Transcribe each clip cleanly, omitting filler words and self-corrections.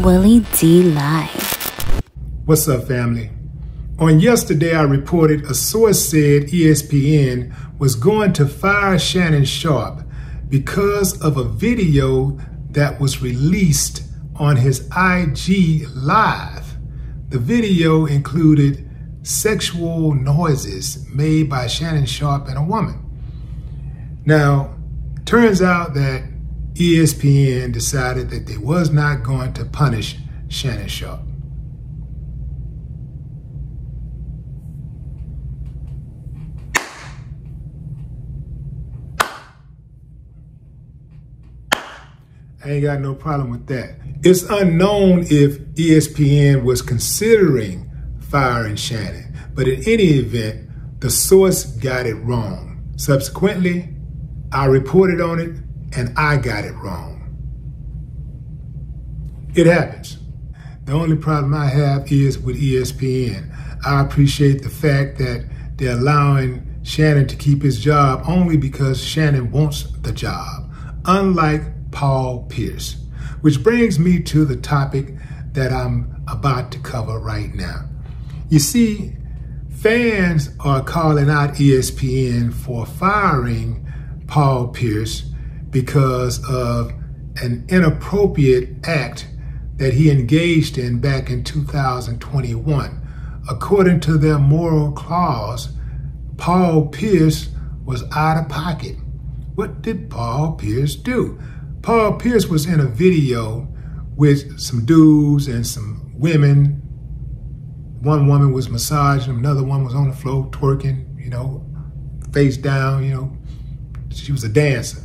Willie D Live. What's up, family? On yesterday, I reported a source said ESPN was going to fire Shannon Sharpe because of a video that was released on his IG Live. The video included sexual noises made by Shannon Sharpe and a woman. Now, turns out that ESPN decided that they was not going to punish Shannon Sharpe. I ain't got no problem with that. It's unknown if ESPN was considering firing Shannon, but in any event, the source got it wrong. Subsequently, I reported on it and I got it wrong. It happens. The only problem I have is with ESPN. I appreciate the fact that they're allowing Shannon to keep his job only because Shannon wants the job, unlike Paul Pierce, which brings me to the topic that I'm about to cover right now. You see, fans are calling out ESPN for firing Paul Pierce because of an inappropriate act that he engaged in back in 2021. According to their moral clause, Paul Pierce was out of pocket. What did Paul Pierce do? Paul Pierce was in a video with some dudes and some women. One woman was massaging him, another one was on the floor twerking, face down, She was a dancer.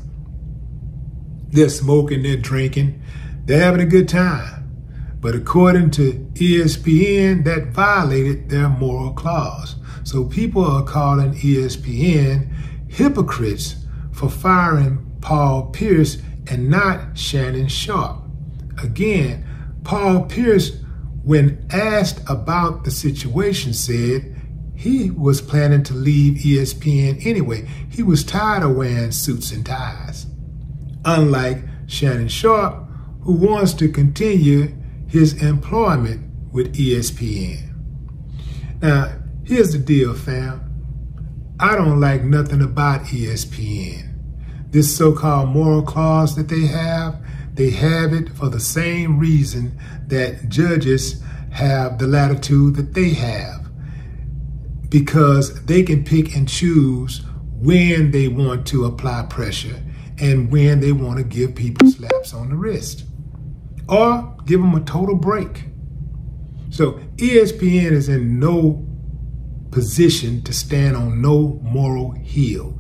They're smoking, they're drinking, they're having a good time. But according to ESPN, that violated their moral clause. So people are calling ESPN hypocrites for firing Paul Pierce and not Shannon Sharpe. Again, Paul Pierce, when asked about the situation, said he was planning to leave ESPN anyway. He was tired of wearing suits and ties. Unlike Shannon Sharpe, who wants to continue his employment with ESPN. Now, here's the deal, fam. I don't like nothing about ESPN. This so-called moral clause that they have it for the same reason that judges have the latitude that they have, because they can pick and choose when they want to apply pressure and when they want to give people slaps on the wrist or give them a total break. So ESPN is in no position to stand on no moral heel.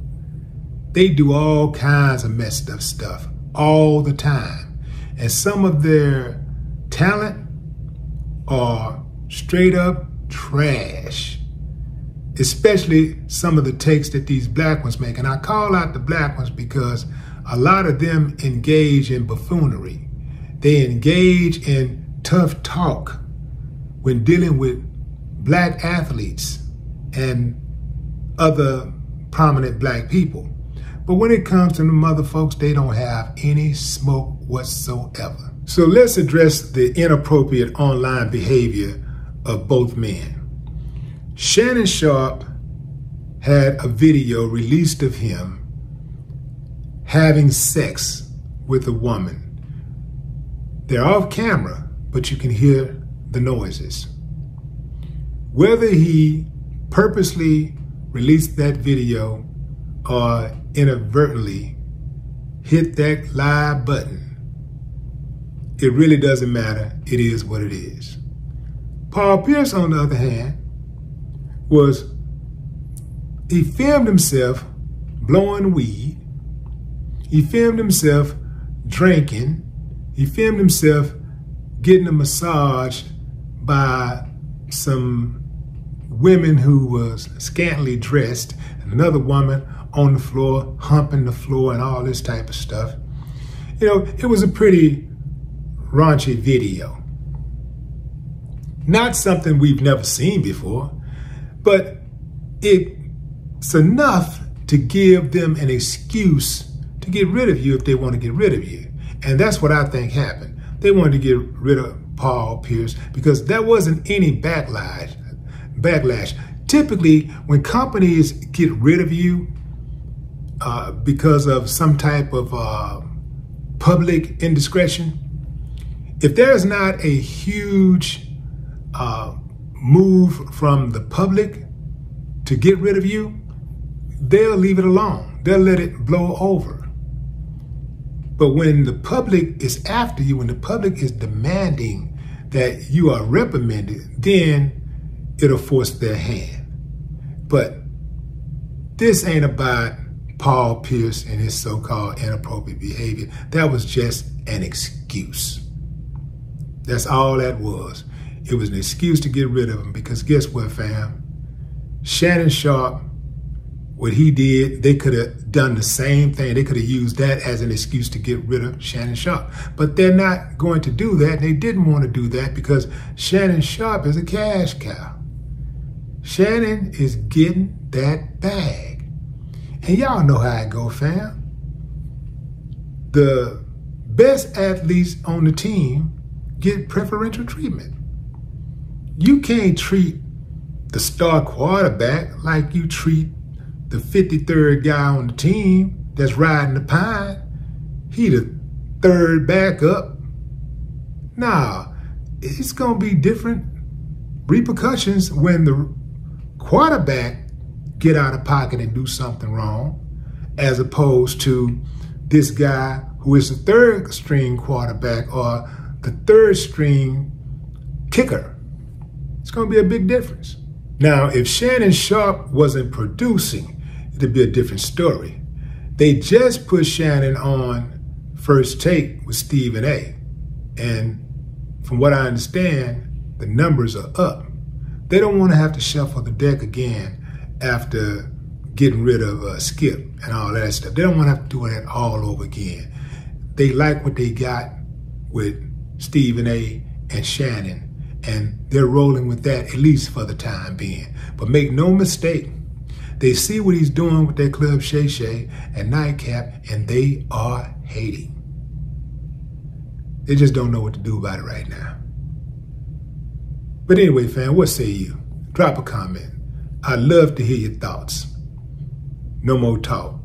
They do all kinds of messed up stuff all the time. And some of their talent are straight up trash, especially some of the takes that these black ones make. And I call out the black ones because a lot of them engage in buffoonery. They engage in tough talk when dealing with black athletes and other prominent black people. But when it comes to them other folks, they don't have any smoke whatsoever. So let's address the inappropriate online behavior of both men. Shannon Sharpe had a video released of him having sex with a woman. They're off camera, but you can hear the noises. Whether he purposely released that video or inadvertently hit that live button, it really doesn't matter. It is what it is. Paul Pierce, on the other hand, he filmed himself blowing weed. He filmed himself drinking. He filmed himself getting a massage by some women who was scantily dressed, and another woman on the floor, humping the floor and all this type of stuff. It was a pretty raunchy video. Not something we've never seen before, but it's enough to give them an excuse to get rid of you if they want to get rid of you. And that's what I think happened. They wanted to get rid of Paul Pierce because there wasn't any backlash. Typically, when companies get rid of you because of some type of public indiscretion, if there's not a huge move from the public to get rid of you, they'll leave it alone. They'll let it blow over. But when the public is after you, when the public is demanding that you are reprimanded, then it'll force their hand. But this ain't about Paul Pierce and his so-called inappropriate behavior. That was just an excuse. That's all that was. It was an excuse to get rid of him because guess what, fam? Shannon Sharpe, what he did, they could have done the same thing. They could have used that as an excuse to get rid of Shannon Sharpe. But they're not going to do that. They didn't want to do that because Shannon Sharpe is a cash cow. Shannon is getting that bag. And y'all know how it go, fam. The best athletes on the team get preferential treatment. You can't treat the star quarterback like you treat the 53rd guy on the team that's riding the pine. He the third backup. Nah, it's gonna be different repercussions when the quarterback get out of pocket and do something wrong, as opposed to this guy who is the third string quarterback or the third string kicker. It's gonna be a big difference. Now, if Shannon Sharpe wasn't producing, it'd be a different story. They just put Shannon on First Take with Stephen A. And from what I understand, the numbers are up. They don't want to have to shuffle the deck again after getting rid of Skip and all that stuff. They don't want to have to do that all over again. They like what they got with Stephen A. and Shannon, and they're rolling with that at least for the time being. But make no mistake, they see what he's doing with their Club Shay Shay and Nightcap, and they are hating. They just don't know what to do about it right now. But anyway, fam, what say you? Drop a comment. I'd love to hear your thoughts. No more talk.